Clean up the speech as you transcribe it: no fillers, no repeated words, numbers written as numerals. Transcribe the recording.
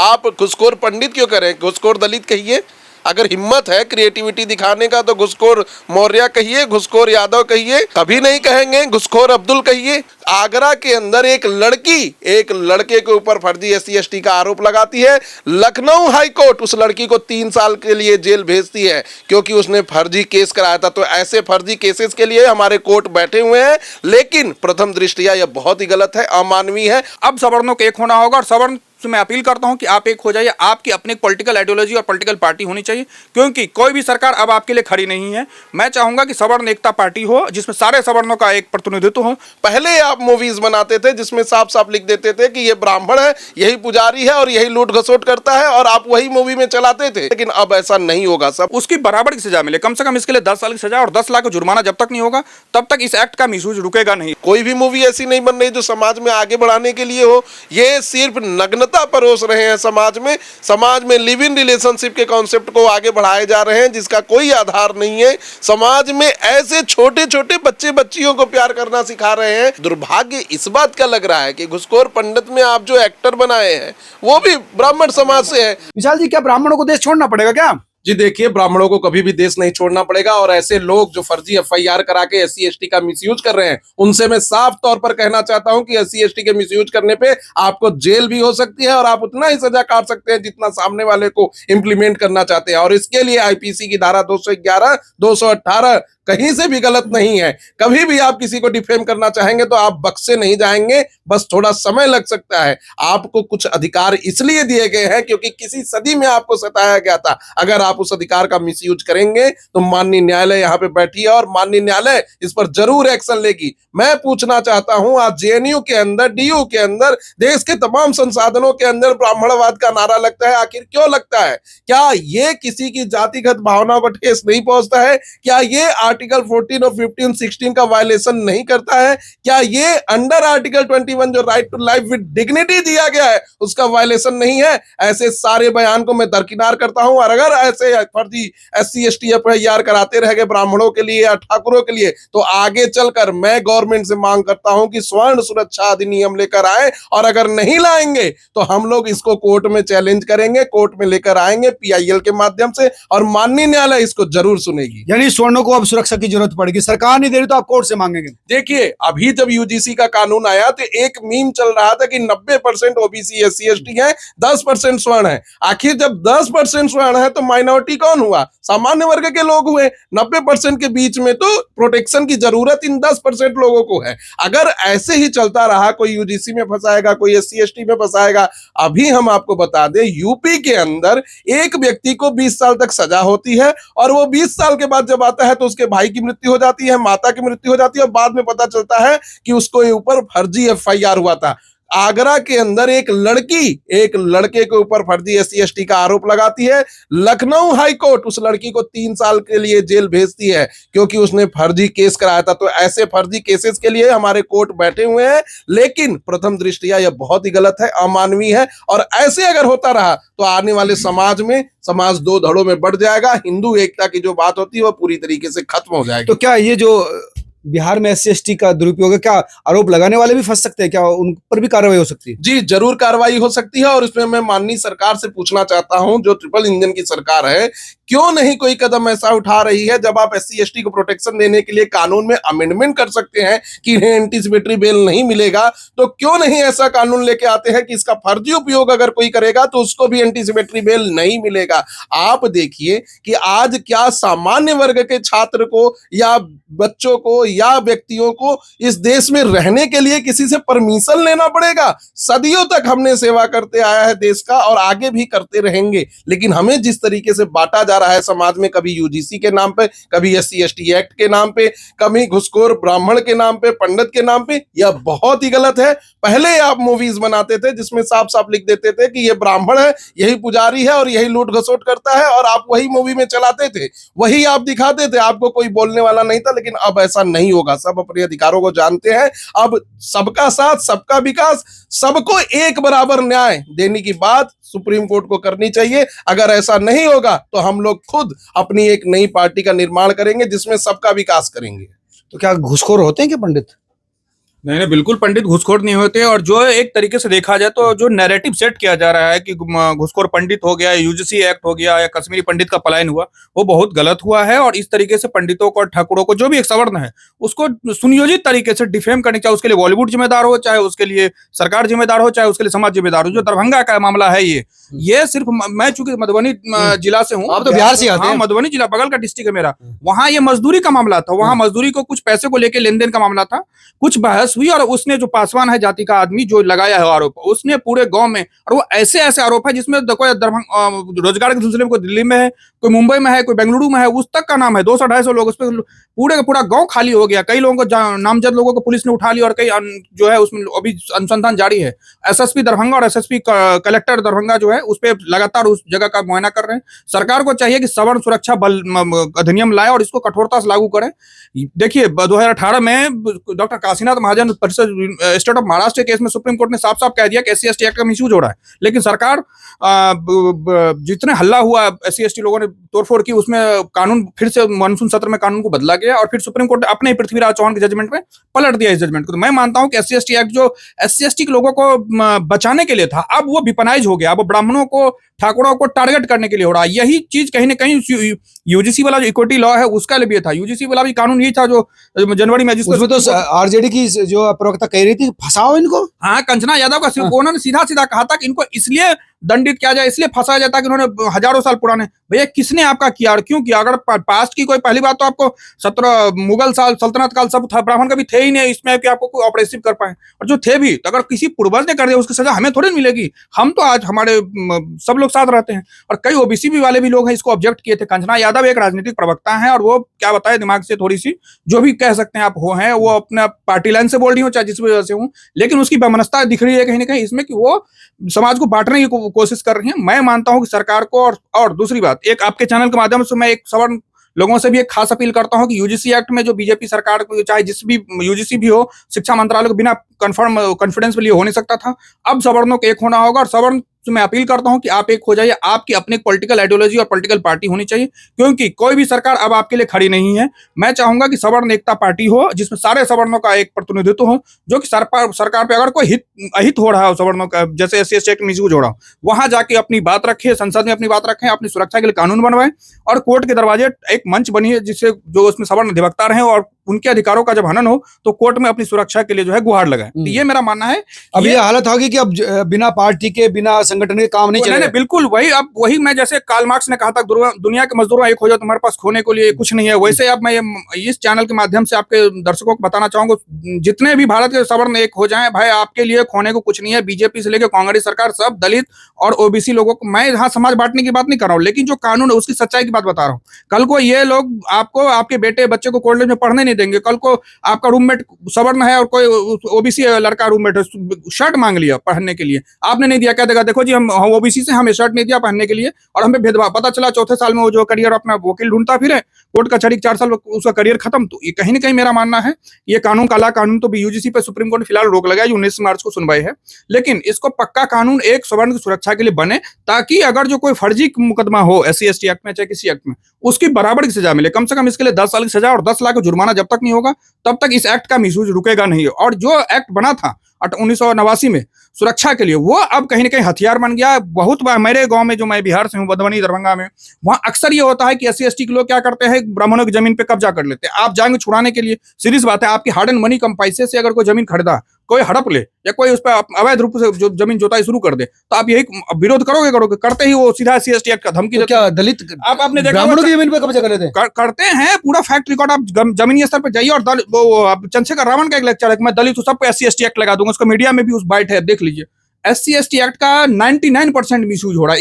आप घुसखोर पंडित क्यों करें, घुसखोर दलित कहिए। अगर हिम्मत है क्रिएटिविटी दिखाने का तो घुसखोर मौर्य कहिए, घुसखोर यादव कहिए, कभी नहीं कहेंगे घुसखोर अब्दुल कहिए। आगरा के अंदर एक लड़की एक लड़के के ऊपर फर्जी SC/ST का आरोप लगाती है। लखनऊ हाई कोर्ट उस लड़की को 3 साल के लिए जेल भेजती है क्योंकि उसने फर्जी केस कराया था। तो ऐसे फर्जी केसेस के लिए हमारे कोर्ट बैठे हुए हैं, लेकिन प्रथम दृष्टया यह बहुत ही गलत है, अमानवीय है। अब सवर्णों को एक होना होगा और सवर्ण से मैं अपील करता हूं कि आप एक हो जाइए। आपकी अपनी पॉलिटिकल आइडियोलॉजी और पॉलिटिकल पार्टी होनी चाहिए, क्योंकि कोई भी सरकार अब आपके लिए खड़ी नहीं है। मैं चाहूंगा कि सवर्ण एकता पार्टी हो जिसमें सारे सवर्णों का एक प्रतिनिधित्व हो। पहले आप मूवीज बनाते थे जिसमें साफ साफ लिख देते थे कि ये ब्राह्मण है, यही पुजारी है और यही लूट घसोट करता है, और आप वही मूवी में चलाते थे। लेकिन अब ऐसा नहीं होगा। सब उसकी बराबर की सजा मिले, कम से कम इसके लिए 10 साल की सजा और 10 लाख का जुर्माना जब तक नहीं होगा तब तक इस एक्ट का मिसयूज रुकेगा नहीं। कोई भी मूवी ऐसी नहीं बन रही जो समाज में आगे बढ़ाने के लिए हो। ये सिर्फ नग्नता परोस रहे हैं समाज में लिव इन रिलेशनशिप के कॉन्सेप्ट को आगे बढ़ाए जा रहे हैं जिसका कोई आधार नहीं है। समाज में ऐसे छोटे छोटे बच्चे बच्चियों को प्यार करना सिखा रहे हैं। दुर्भाग्य इस बात का लग रहा है कि घुसखोर पंडित में आप जो एक्टर बनाए हैं वो भी ब्राह्मण समाज से है। विशाल जी, क्या ब्राह्मणों को देश छोड़ना पड़ेगा क्या? जी देखिए, ब्राह्मणों को कभी भी देश नहीं छोड़ना पड़ेगा, और ऐसे लोग जो फर्जी FIR करा के SC/ST का मिसयूज कर रहे हैं उनसे मैं साफ तौर पर कहना चाहता हूं कि SC/ST के मिसयूज करने पे आपको जेल भी हो सकती है और आप उतना ही सजा काट सकते हैं जितना सामने वाले को इंप्लीमेंट करना चाहते हैं। और इसके लिए IPC की धारा 211, 218 कहीं से भी गलत नहीं है। कभी भी आप किसी को डिफेम करना चाहेंगे तो आप बख्शे नहीं जाएंगे, बस थोड़ा समय लग सकता है। आपको कुछ अधिकार इसलिए दिए गए हैं क्योंकि किसी सदी में आपको सताया गया था। अगर आप उस अधिकार का मिसयूज करेंगे तो माननीय न्यायालय यहाँ पे बैठी है और माननीय न्यायालय इस पर जरूर एक्शन लेगी। मैं पूछना चाहता हूं, आज JNU के अंदर, DU के अंदर, देश के तमाम संसाधनों के अंदर ब्राह्मणवाद का नारा लगता है। आखिर क्यों लगता है? क्या ये किसी की जातिगत भावना पर ठेस नहीं पहुंचता है? क्या ये आर्टिकल 14 और 15, 16 का वायलेशन नहीं करता है? क्या ये अंडर आर्टिकल 21 जो right to life with dignity दिया गया है उसका वायलेशन नहीं है? ऐसे सारे बयान को मैं दरकिनार करता हूं। और अगर ऐसे फर्जी SC/ST FIR कराते रह गए ब्राह्मणों के लिए या ठाकुरों के लिए तो आगे चलकर मैं गवर्नमेंट से मांग करता हूं कि स्वर्ण सुरक्षा अधिनियम लेकर आए, और अगर नहीं लाएंगे तो हम लोग इसको कोर्ट में चैलेंज करेंगे, कोर्ट में लेकर आएंगे PIL के माध्यम से, और माननीय न्यायालय इसको जरूर सुनेगी। यानी सवर्णों को अब सुरक्षा की जरूरत पड़ेगी, सरकार नहीं दे रही तो आप कोर्ट से मांगेंगे? देखिए, अभी जब UGC का कानून आया तो एक मीम चल रहा था कि 90% OBC SC/ST है, 10% स्वर्ण है। आखिर जब 10% स्वर्ण है तो माइनॉरिटी कौन हुआ? सामान्य वर्ग के लोग हुए। 90% के बीच में तो प्रोटेक्शन की जरूरत इन 10% लोगों को है। अगर ऐसे ही चलता रहा, कोई UGC में फंसाएगा, कोई SC/ST में फंसाएगा। अभी हम आपको बता दें, यूपी के अंदर एक व्यक्ति को 20 साल तक सजा होती है और वो 20 साल के बाद जब आता है तो उसके भाई की मृत्यु हो जाती है, माता की मृत्यु हो जाती है, और बाद में पता चलता है कि उसको ऊपर फर्जी FIR हुआ था। आगरा के अंदर एक लड़की एक लड़के के ऊपर फर्जी SC/ST का आरोप लगाती है। लखनऊ हाई कोर्ट उस लड़की को 3 साल के लिए जेल भेजती है क्योंकि उसने फर्जी केस कराया था। तो ऐसे फर्जी केसेस के लिए हमारे कोर्ट बैठे हुए हैं, लेकिन प्रथम दृष्टया यह बहुत ही गलत है, अमानवीय है। और ऐसे अगर होता रहा तो आने वाले समाज 2 धड़ों में बढ़ जाएगा। हिंदू एकता की जो बात होती है वह पूरी तरीके से खत्म हो जाएगी। तो क्या ये जो बिहार में SC/ST का दुरुपयोग है, क्या आरोप लगाने वाले भी फंस सकते हैं? क्या उन पर भी कार्रवाई हो सकती है? जी जरूर कार्रवाई हो सकती है, और इसमें मैं माननीय सरकार से पूछना चाहता हूं, जो ट्रिपल इंजन की सरकार है, क्यों नहीं कोई कदम ऐसा उठा रही है? जब आप SC/ST को प्रोटेक्शन देने के लिए कानून में अमेंडमेंट कर सकते हैं कि इन्हें एंटीसिपेटरी बेल नहीं मिलेगा, तो क्यों नहीं ऐसा कानून लेके आते हैं कि इसका फर्जी उपयोग अगर कोई करेगा तो उसको भी एंटीसिपेटरी बेल नहीं मिलेगा? आप देखिए कि आज क्या सामान्य वर्ग के छात्र को या बच्चों को या व्यक्तियों को इस देश में रहने के लिए किसी से परमिशन लेना पड़ेगा? सदियों तक हमने सेवा करते आया है देश का और आगे भी करते रहेंगे, लेकिन हमें जिस तरीके से बांटा जा रहा है समाज में, कभी UGC के नाम पे, कभी SC/ST एक्ट के नाम पे, कभी घुसखोर ब्राह्मण के नाम पे, पंडित के नाम पे, यह बहुत ही गलत है। पहले आप मूवीज बनाते थे जिसमें साफ साफ लिख देते थे कि ये ब्राह्मण है, यही पुजारी है और यही लूट घसोट करता है, और आप वही मूवी में चलाते थे, वही आप दिखाते थे, आपको कोई बोलने वाला नहीं था। लेकिन अब ऐसा नहीं होगा। सब अपने अधिकारों को जानते हैं। अब सबका साथ, सबका विकास, सबको एक बराबर न्याय देने की बात सुप्रीम कोर्ट को करनी चाहिए। अगर ऐसा नहीं होगा तो हम लोग खुद अपनी एक नई पार्टी का निर्माण करेंगे जिसमें सबका विकास करेंगे। तो क्या घूसखोर होते हैं क्या पंडित? नहीं नहीं, बिल्कुल पंडित घूसखोर नहीं होते। और जो एक तरीके से देखा जाए तो जो नैरेटिव सेट किया जा रहा है कि घूसखोर पंडित हो गया, यूजीसी एक्ट हो गया, या कश्मीरी पंडित का पलायन हुआ, वो बहुत गलत हुआ है। और इस तरीके से पंडितों को और ठाकुरों को, जो भी एक सवर्ण है, उसको सुनियोजित तरीके से डिफेम करने, चाहे उसके लिए बॉलीवुड जिम्मेदार हो, चाहे उसके लिए सरकार जिम्मेदार हो, चाहे उसके लिए समाज जिम्मेदार हो। जो दरभंगा का मामला है, ये सिर्फ मैं चूंकि मधुबनी जिला से हूँ, आप तो बिहार से आते हाँ, हैं। मधुबनी जिला बगल का डिस्ट्रिक्ट है मेरा। वहां ये मजदूरी का मामला था, वहां मजदूरी को कुछ पैसे को लेकर लेन देन का मामला था। कुछ बहस हुई और उसने, जो पासवान है जाति का आदमी जो लगाया है आरोप, उसने पूरे गांव में, और वो ऐसे ऐसे आरोप है जिसमें कोई रोजगार के सिलसिले में कोई दिल्ली में है, कोई मुंबई में है, कोई बेंगलुरु में है, उस तक का नाम है। 200-250 लोग, उस पर पूरे का पूरा गांव खाली हो गया। कई लोगों को, नामजद लोगों को पुलिस ने उठा लिया, और कई जो है उसमें अभी अनुसंधान जारी है। एसएसपी दरभंगा और एसएसपी कलेक्टर दरभंगा जो है उस पर लगातार उस जगह का मुआयना कर रहे हैं। सरकार को चाहिए कि सवर्ण सुरक्षा बल अधिनियम लाए और इसको कठोरता से लागू करें। देखिए 2018 में डॉक्टर काशीनाथ महाजन परिषद स्टेट ऑफ महाराष्ट्र केस में सुप्रीम कोर्ट ने साफ साफ कह दिया कि SC/ST एक्ट का मिसयूज हो रहा है। लेकिन सरकार जितने हल्ला हुआ, SC/ST लोगों ने तोड़फोड़ की, उसमें कानून फिर से मानसून सत्र में कानून को बदला गया, और फिर सुप्रीम कोर्ट ने अपने पृथ्वीराज चौहान के जजमेंट में पलट दिया इस जजमेंट को। तो मैं मानता हूं कि SC/ST एक्ट जो SC/ST के लोगों को बचाने के लिए था, अब वो विपनाइज हो गया। अब ब्राह्मणों को, ठाकुरों को टारगेट करने के लिए हो रहा है। यही चीज कहीं ना कहीं यूजीसी वाला जो इक्विटी लॉ है उसका लिए था। यूजीसी वाला भी कानून यही था जो जनवरी में, उसमें तो आरजेडी की जो प्रवक्ता कह रही थी फंसाओ इनको। हाँ, कंचना यादव का सिर्फ उन्होंने सीधा सीधा कहा था कि इनको इसलिए दंडित किया जाए, इसलिए फंसाया जाता है कि उन्होंने हजारों साल पुराने, भैया किसने आपका किया और क्यों किया? अगर पास्ट की कोई पहली बात तो आपको 17 मुगल साल सल्तनत काल सब था, ब्राह्मण कभी थे ही नहीं इसमें कि आपको कोई ऑपरेसिव कर पाए। और जो थे भी, तो अगर किसी पूर्वज ने कर दिया उसकी सजा हमें थोड़ी मिलेगी। हम तो आज हमारे सब लोग साथ रहते हैं। और कई ओबीसी भी वाले भी लोग हैं, इसको ऑब्जेक्ट किए थे। कंचना यादव एक राजनीतिक प्रवक्ता है, और वो क्या बताए, दिमाग से थोड़ी सी जो भी कह सकते हैं आप हो हैं, वो अपना पार्टी लाइन से बोल रही हो, चाहे जिस वजह से हूँ, लेकिन उसकी वैमनस्यता दिख रही है कहीं ना कहीं इसमें कि वो समाज को बांटने की कोशिश कर रही है। मैं मानता हूं कि सरकार को, और दूसरी बात, एक आपके चैनल के माध्यम से मैं एक सवर्ण लोगों से भी एक खास अपील करता हूं कि यूजीसी एक्ट में जो बीजेपी सरकार को, चाहे जिस भी यूजीसी भी हो, शिक्षा मंत्रालय को बिना कॉन्फिडेंस के लिए हो नहीं सकता था। अब सवर्णों को एक होना होगा, और सवर्ण से मैं अपील करता हूं कि आप एक हो जाइए। आपकी अपनी पॉलिटिकल आइडियोलॉजी और पॉलिटिकल पार्टी होनी चाहिए, क्योंकि कोई भी सरकार अब आपके लिए खड़ी नहीं है। मैं चाहूंगा कि सवर्ण एकता पार्टी हो, जिसमें सारे सवर्णों का एक प्रतिनिधित्व हो, जो कि सरकार पे अगर कोई अहित हो रहा है सवर्णों का, जैसे SC/ST एक्ट मिसयूज हो रहा हो, वहां जाके अपनी बात रखे, संसद में अपनी बात रखें, अपनी सुरक्षा के लिए कानून बनवाएं, और कोर्ट के दरवाजे एक मंच बनिए जिससे जो उसमें सवर्ण अधिवक्ता रहे, और उनके अधिकारों का जब हनन हो तो कोर्ट में अपनी सुरक्षा के लिए जो है गुहार लगाए। तो ये मेरा मानना है। अब ये हालत होगी कि अब बिना पार्टी के, बिना संगठन के काम नहीं चलेगा। बिल्कुल वही, अब वही मैं, जैसे कार्ल मार्क्स ने कहा था, दुनिया के मजदूरों एक हो जाओ, तुम्हारे पास खोने के लिए कुछ नहीं है। वैसे अब मैं इस चैनल के माध्यम से आपके दर्शकों को बताना चाहूंगा, जितने भी भारत के सवर्ण एक हो जाएं, भाई आपके लिए खोने को कुछ नहीं है। बीजेपी से लेकर कांग्रेस सरकार, सब दलित और ओबीसी लोगों को, मैं यहाँ समाज बांटने की बात नहीं कर रहा हूँ, लेकिन जो कानून है उसकी सच्चाई की बात बता रहा हूँ। कल को ये लोग आपको, आपके बेटे बच्चे को कॉलेज में पढ़ने नहीं देंगे। कल को आपका रूममेट सवर्ण है और कोई ओबीसी लड़का रूममेट है, शर्ट मांग लिया पहनने के लिए, आपने नहीं दिया, क्या देगा, देखो जी हम ओबीसी से, हमें शर्ट नहीं दिया पहनने के लिए, और हमें भेदभाव। पता चला चौथे साल में वो जो करियर अपना वकील ढूंढता फिर है, कोर्ट कचहरी 4 साल उसका करियर खत्म। तो ये कहीं ना कहीं मेरा मानना है, ये कानून, काला कानून, तो यूजीसी पे सुप्रीम कोर्ट ने फिलहाल रोक लगाई, 19 मार्च को सुनवाई है, लेकिन इसको पक्का कानून एक सवर्ण की सुरक्षा के लिए बने, ताकि अगर जो कोई फर्जी मुकदमा हो SC/ST एक्ट में, चाहे किसी एक्ट में, उसकी बराबर की सजा मिले। कम से कम इसके लिए 10 साल की सजा और 10 लाख का जुर्माना जब तक नहीं होगा, तब तक इस एक्ट का मिसयूज रुकेगा नहीं। और जो एक्ट बना था 1989 में सुरक्षा के लिए, वो अब कहीं ना कहीं हथियार बन गया। बहुत बार मेरे गांव में, जो मैं बिहार से हूँ, मधुबनी दरभंगा में, वहां अक्सर ये होता है कि SC/ST के लोग क्या करते हैं, ब्राह्मणों की जमीन पे कब्जा कर लेते हैं। आप जाएंगे छुड़ाने के लिए, सीरीज बात है, आपकी हार्ड एंड मनी कम पैसे से अगर कोई जमीन खरीदा, कोई हड़प ले, या कोई उस पर अवैध रूप से जो जमीन जोताई शुरू कर दे, तो आप यही विरोध करोगे, करते ही वो सीधा SC/ST एक्ट का धमकी। तो क्या दलित आपने देखा ब्राह्मणों की जमीन पे कब्जा कर लेते हैं? करते हैं, पूरा फैक्ट रिकॉर्ड। आप जमीनी स्तर पर जाइए, और चंद्रशेखर रावण का एक लेक्चर है कि मैं दलित हूं, सबको SC/ST एक्ट लगा दूंगा, उसको मीडिया में भी उस बाइट है, देख लीजिए। SC/ST एक्ट का 99% मिसयूज हो रहा है।